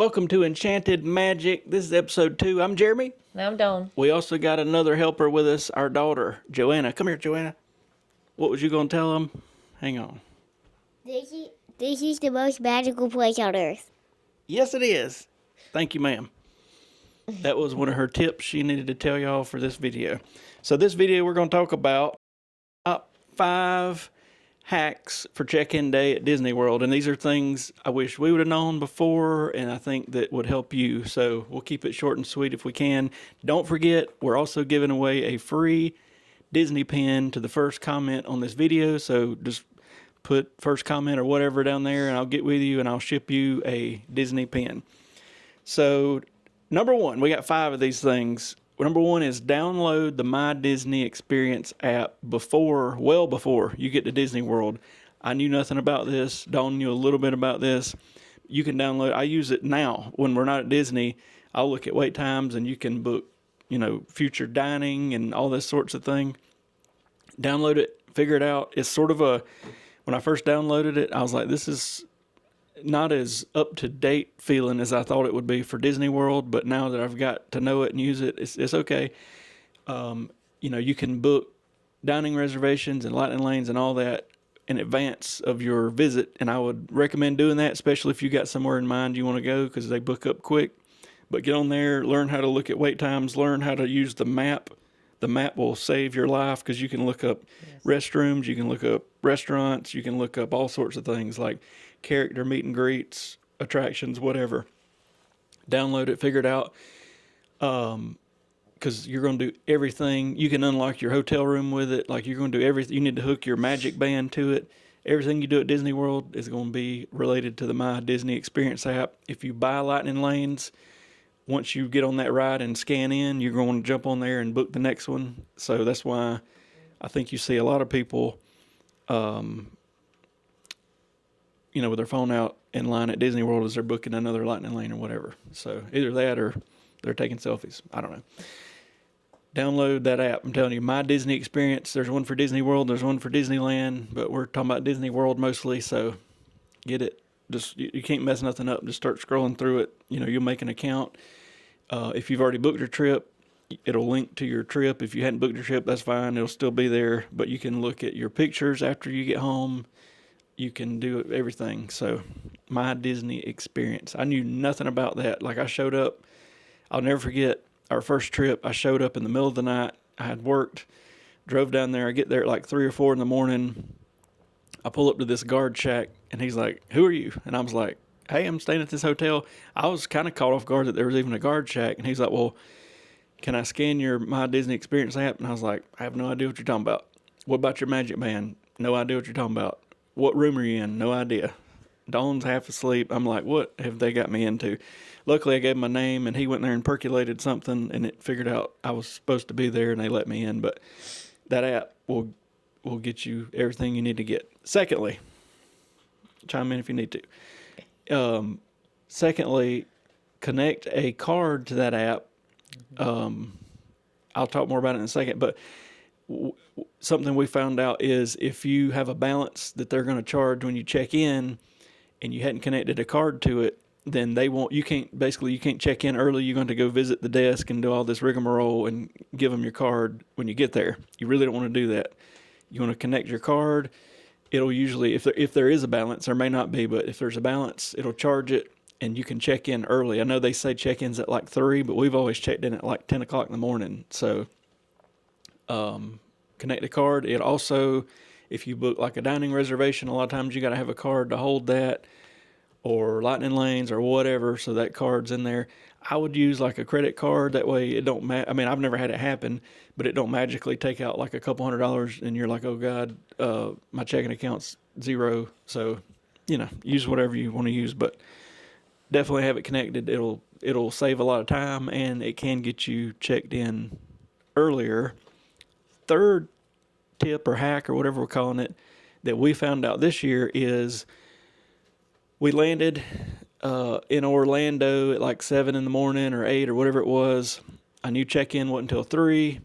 Welcome to Enchanted Magic. This is episode 2. I'm Jeremy. Now I'm done. We also got another helper with us, our daughter, Joanna. Come here, Joanna. What was you going to tell them? Hang on. This is the most magical place on earth. Yes, it is. Thank you, ma'am. That was one of her tips she needed to tell y'all for this video. So this video, we're going to talk about 5 hacks for check-in day at Disney World. And these are things I wish we would have known before, and I think that would help you. So we'll keep it short and sweet if we can. Don't forget, we're also giving away a free Disney pin to the first comment on this video. So just put first comment or whatever down there, and I'll get with you and I'll ship you a Disney pin. So number 1, we got 5 of these things. Number 1 is download the My Disney Experience app well before you get to Disney World. I knew nothing about this. Dawn knew a little bit about this. You can download. I use it now when we're not at Disney. I'll look at wait times and you can book, future dining and all this sorts of thing. Download it, figure it out. It's sort of when I first downloaded it, I was like, this is not as up-to-date feeling as I thought it would be for Disney World, but now that I've got to know it and use it, it's okay. You can book dining reservations and lightning lanes and all that in advance of your visit, and I would recommend doing that, especially if you got somewhere in mind you want to go, because they book up quick. But get on there, learn how to look at wait times, learn how to use the map. The map will save your life because you can look up restrooms, you can look up restaurants, you can look up all sorts of things like character meet and greets, attractions, whatever. Download it, figure it out, because you're going to do everything. You can unlock your hotel room with it. Like, you're going to do everything. You need to hook your Magic Band to it. Everything you do at Disney World is going to be related to the My Disney Experience app. If you buy lightning lanes, once you get on that ride and scan in, you're going to jump on there and book the next one. So that's why I think you see a lot of people with their phone out in line at Disney World as they're booking another lightning lane or whatever. So either that or they're taking selfies. I don't know. Download that app. I'm telling you, My Disney Experience. There's one for Disney World. There's one for Disneyland, but we're talking about Disney World mostly. So get it. Just you can't mess nothing up. Just start scrolling through it. You'll make an account. If you've already booked your trip, it'll link to your trip. If you hadn't booked your trip, that's fine. It'll still be there. But you can look at your pictures after you get home. You can do everything. So, My Disney Experience. I knew nothing about that. Like, I showed up. I'll never forget our first trip. I showed up in the middle of the night. I had worked, drove down there. I get there at like 3 or 4 in the morning. I pull up to this guard shack, and he's like, "Who are you?" And I was like, "Hey, I'm staying at this hotel." I was kind of caught off guard that there was even a guard shack. And he's like, "Well, can I scan your My Disney Experience app?" And I was like, "I have no idea what you're talking about." "What about your Magic Band?" "No idea what you're talking about." "What room are you in?" "No idea." Dawn's half asleep. I'm like, what have they got me into? Luckily, I gave him my name, and he went there and percolated something, and it figured out I was supposed to be there, and they let me in. But that app will get you everything you need to get. Secondly, chime in if you need to. Secondly, connect a card to that app. I'll talk more about it in a second, but something we found out is if you have a balance that they're going to charge when you check in and you hadn't connected a card to it, then you can't check in early. You're going to go visit the desk and do all this rigmarole and give them your card when you get there. You really don't want to do that. You want to connect your card. It'll usually, if there is a balance, there may not be, but if there's a balance, it'll charge it and you can check in early. I know they say check-in's at like 3, but we've always checked in at like 10 o'clock in the morning. So connect the card. It also, if you book like a dining reservation, a lot of times you got to have a card to hold that, or lightning lanes or whatever, so that card's in there. I would use like a credit card. That way it don't I've never had it happen, but it don't magically take out like a couple $100 and you're like, oh God, my checking account's zero. So, use whatever you want to use, but definitely have it connected. It'll save a lot of time, and it can get you checked in earlier. Third tip or hack or whatever we're calling it that we found out this year is we landed in Orlando at like 7 in the morning or 8 or whatever it was. I knew check-in wasn't until 3,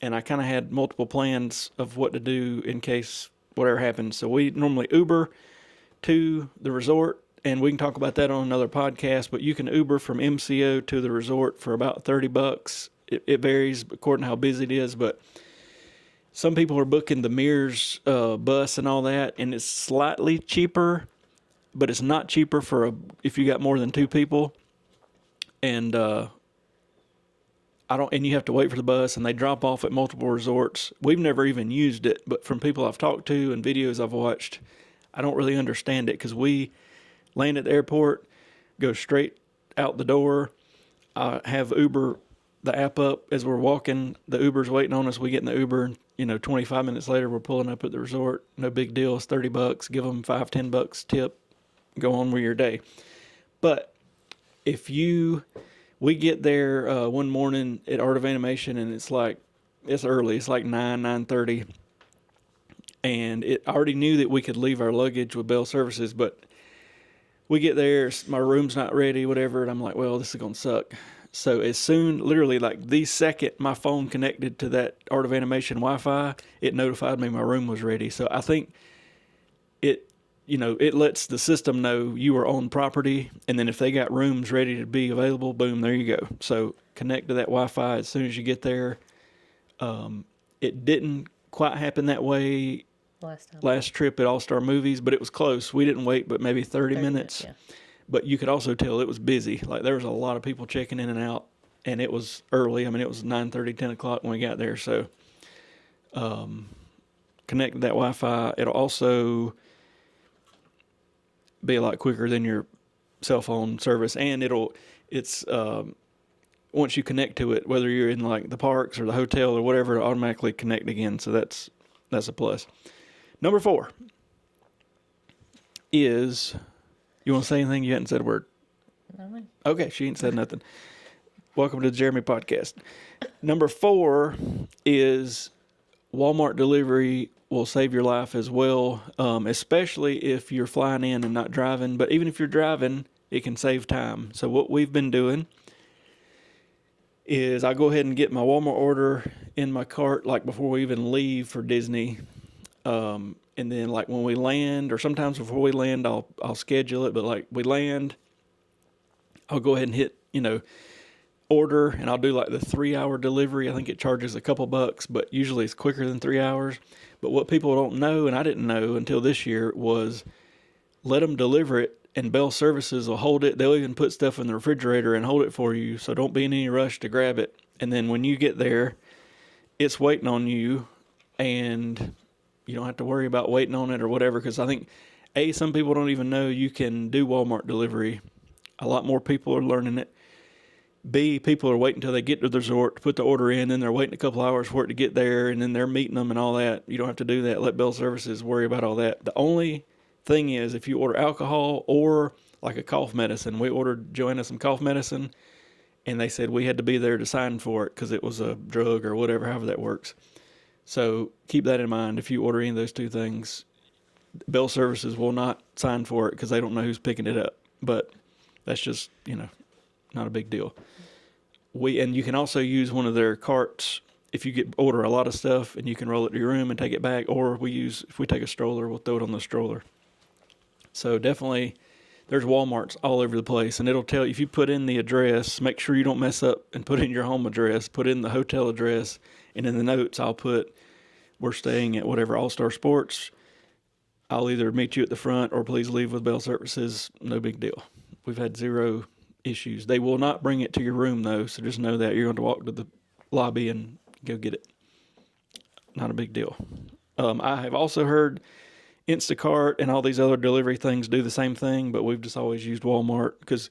and I kind of had multiple plans of what to do in case whatever happened. So we normally Uber to the resort and we can talk about that on another podcast, but you can Uber from MCO to the resort for about $30. It varies according to how busy it is, but some people are booking the Mears bus and all that, and it's slightly cheaper, but it's not cheaper if you got more than 2 people. And and you have to wait for the bus, and they drop off at multiple resorts. We've never even used it, but from people I've talked to and videos I've watched, I don't really understand it because we land at the airport, go straight out the door, have Uber, the app up as we're walking. The Uber's waiting on us. We get in the Uber, and 25 minutes later, we're pulling up at the resort. No big deal. It's $30. Give them $5-10 tip. Go on with your day. But we get there one morning at Art of Animation, and it's early. It's like 9:30. And I already knew that we could leave our luggage with Bell Services, but we get there, my room's not ready, whatever, and I'm like, well, this is going to suck. So as soon, literally like the second my phone connected to that Art of Animation Wi-Fi, it notified me my room was ready. So I think it lets the system know you are on property, and then if they got rooms ready to be available, boom, there you go. So connect to that Wi-Fi as soon as you get there. It didn't quite happen that way last trip at All-Star Movies, but it was close. We didn't wait but maybe 30 minutes. Yeah. But you could also tell it was busy. Like there was a lot of people checking in and out, and it was early. I mean, it was 9:30, 10 o'clock when we got there. So connect to that Wi-Fi. It'll also be a lot quicker than your cell phone service, and it's once you connect to it, whether you're in like the parks or the hotel or whatever, it'll automatically connect again. So that's a plus. Number 4 is, you want to say anything? You hadn't said a word. No. Okay, she ain't said nothing. Welcome to the Jeremy podcast. Number 4 is Walmart delivery will save your life as well, especially if you're flying in and not driving. But even if you're driving, it can save time. So what we've been doing is I go ahead and get my Walmart order in my cart like before we even leave for Disney. And then like when we land, or sometimes before we land, I'll schedule it. But like we land, I'll go ahead and hit, order, and I'll do like the 3-hour delivery. I think it charges a couple bucks, but usually it's quicker than 3 hours. But what people don't know, and I didn't know until this year, was let them deliver it, and Bell Services will hold it. They'll even put stuff in the refrigerator and hold it for you, so don't be in any rush to grab it. And then when you get there, it's waiting on you, and you don't have to worry about waiting on it or whatever, because I think, some people don't even know you can do Walmart delivery. A lot more people are learning it. B, people are waiting until they get to the resort to put the order in, then they're waiting a couple hours for it to get there, and then they're meeting them and all that. You don't have to do that. Let Bell Services worry about all that. The only thing is, if you order alcohol or like a cough medicine, we ordered Joanna some cough medicine, and they said we had to be there to sign for it because it was a drug or whatever, however that works. So keep that in mind. If you order any of those 2 things, Bell Services will not sign for it because they don't know who's picking it up. But that's just, not a big deal. And you can also use one of their carts if you order a lot of stuff, and you can roll it to your room and take it back. Or if we take a stroller, we'll throw it on the stroller. So definitely, there's Walmarts all over the place, and it'll tell you if you put in the address. Make sure you don't mess up and put in your home address. Put in the hotel address, and in the notes I'll put we're staying at whatever All-Star Sports. I'll either meet you at the front or please leave with Bell Services. No big deal. We've had 0 issues. They will not bring it to your room though, so just know that you're going to walk to the lobby and go get it. Not a big deal. I have also heard Instacart and all these other delivery things do the same thing, but we've just always used Walmart because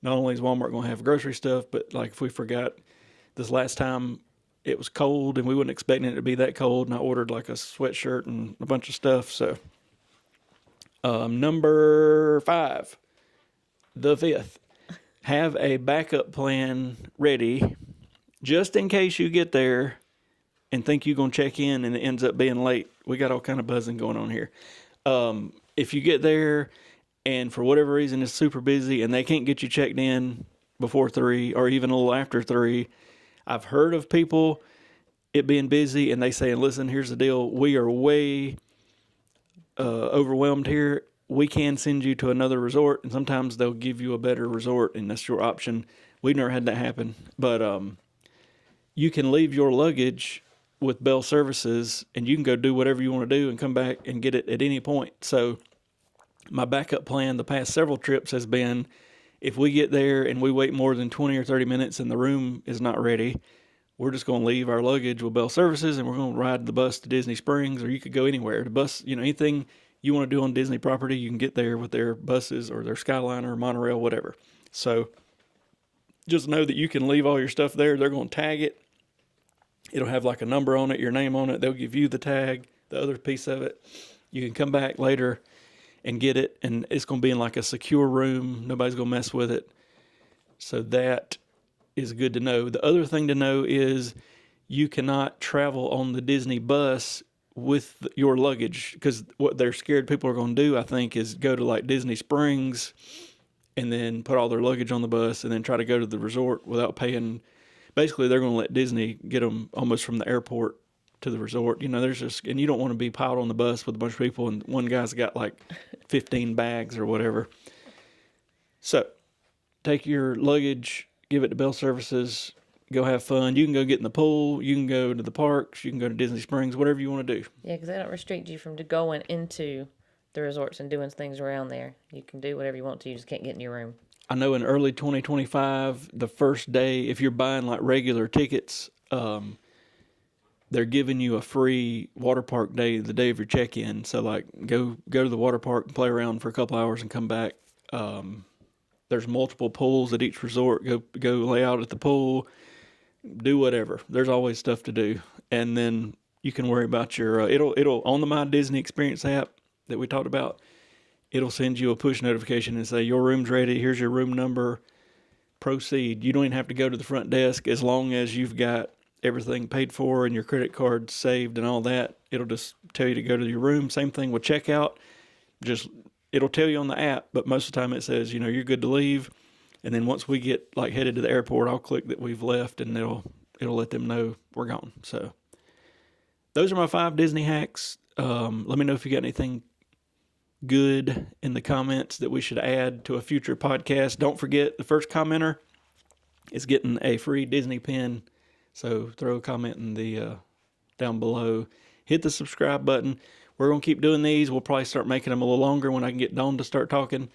not only is Walmart going to have grocery stuff, but like if we forgot this last time, it was cold and we weren't expecting it to be that cold, and I ordered like a sweatshirt and a bunch of stuff. So number 5, the 5th. Have a backup plan ready just in case you get there and think you're going to check in and it ends up being late. We got all kind of buzzing going on here. If you get there and for whatever reason it's super busy and they can't get you checked in before 3 or even a little after 3, I've heard of people it being busy and they saying, listen, here's the deal. We are way overwhelmed here. we can send you to another resort, and sometimes they'll give you a better resort, and that's your option. We've never had that happen, but you can leave your luggage with Bell Services, and you can go do whatever you want to do and come back and get it at any point. So my backup plan the past several trips has been, if we get there and we wait more than 20 or 30 minutes and the room is not ready, we're just going to leave our luggage with Bell Services and we're going to ride the bus to Disney Springs, or you could go anywhere. The bus, anything you want to do on Disney property, you can get there with their buses or their Skyliner, monorail, whatever. So just know that you can leave all your stuff there. They're going to tag it. It'll have like a number on it, your name on it. They'll give you the tag, the other piece of it. You can come back later and get it, and it's going to be in like a secure room. Nobody's going to mess with it. So that is good to know. The other thing to know is you cannot travel on the Disney bus with your luggage, because what they're scared people are going to do, I think, is go to like Disney Springs and then put all their luggage on the bus and then try to go to the resort without paying. Basically, they're going to let Disney get them almost from the airport to the resort. There's just, and you don't want to be piled on the bus with a bunch of people and one guy's got like 15 bags or whatever. So take your luggage, give it to Bell Services, go have fun. You can go get in the pool, you can go to the parks, you can go to Disney Springs, whatever you want to do. Yeah, because they don't restrict you from going into the resorts and doing things around there. You can do whatever you want to, you just can't get in your room. I know in early 2025, the first day, if you're buying like regular tickets, they're giving you a free water park day the day of your check-in. So like go to the water park and play around for a couple hours and come back. There's multiple pools at each resort. Go lay out at the pool, do whatever. There's always stuff to do. And then you can worry about your it'll on the My Disney Experience app that we talked about. It'll send you a push notification and say your room's ready. Here's your room number. Proceed. You don't even have to go to the front desk as long as you've got everything paid for and your credit card saved and all that. It'll just tell you to go to your room. Same thing with checkout. It'll tell you on the app, but most of the time it says, you're good to leave. And then once we get like headed to the airport, I'll click that we've left and it'll let them know we're gone. So those are my 5 Disney hacks. Let me know if you got anything good in the comments that we should add to a future podcast. Don't forget, the first commenter is getting a free Disney pin. So throw a comment in the down below. Hit the subscribe button. We're going to keep doing these. We'll probably start making them a little longer when I can get Dawn to start talking.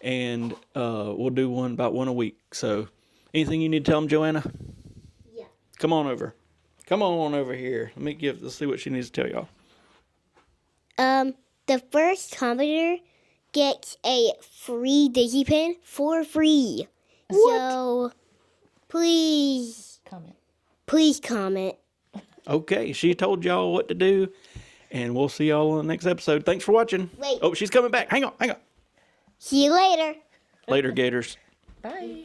And we'll do about one a week. So anything you need to tell them, Joanna? Yeah. Come on over. Come on over here. Let's see what she needs to tell y'all. The first commenter gets a free Disney pin for free. What? So please comment. Okay, she told y'all what to do, and we'll see y'all on the next episode. Thanks for watching. Wait. Oh, she's coming back. Hang on. See you later. Later, Gators. Bye.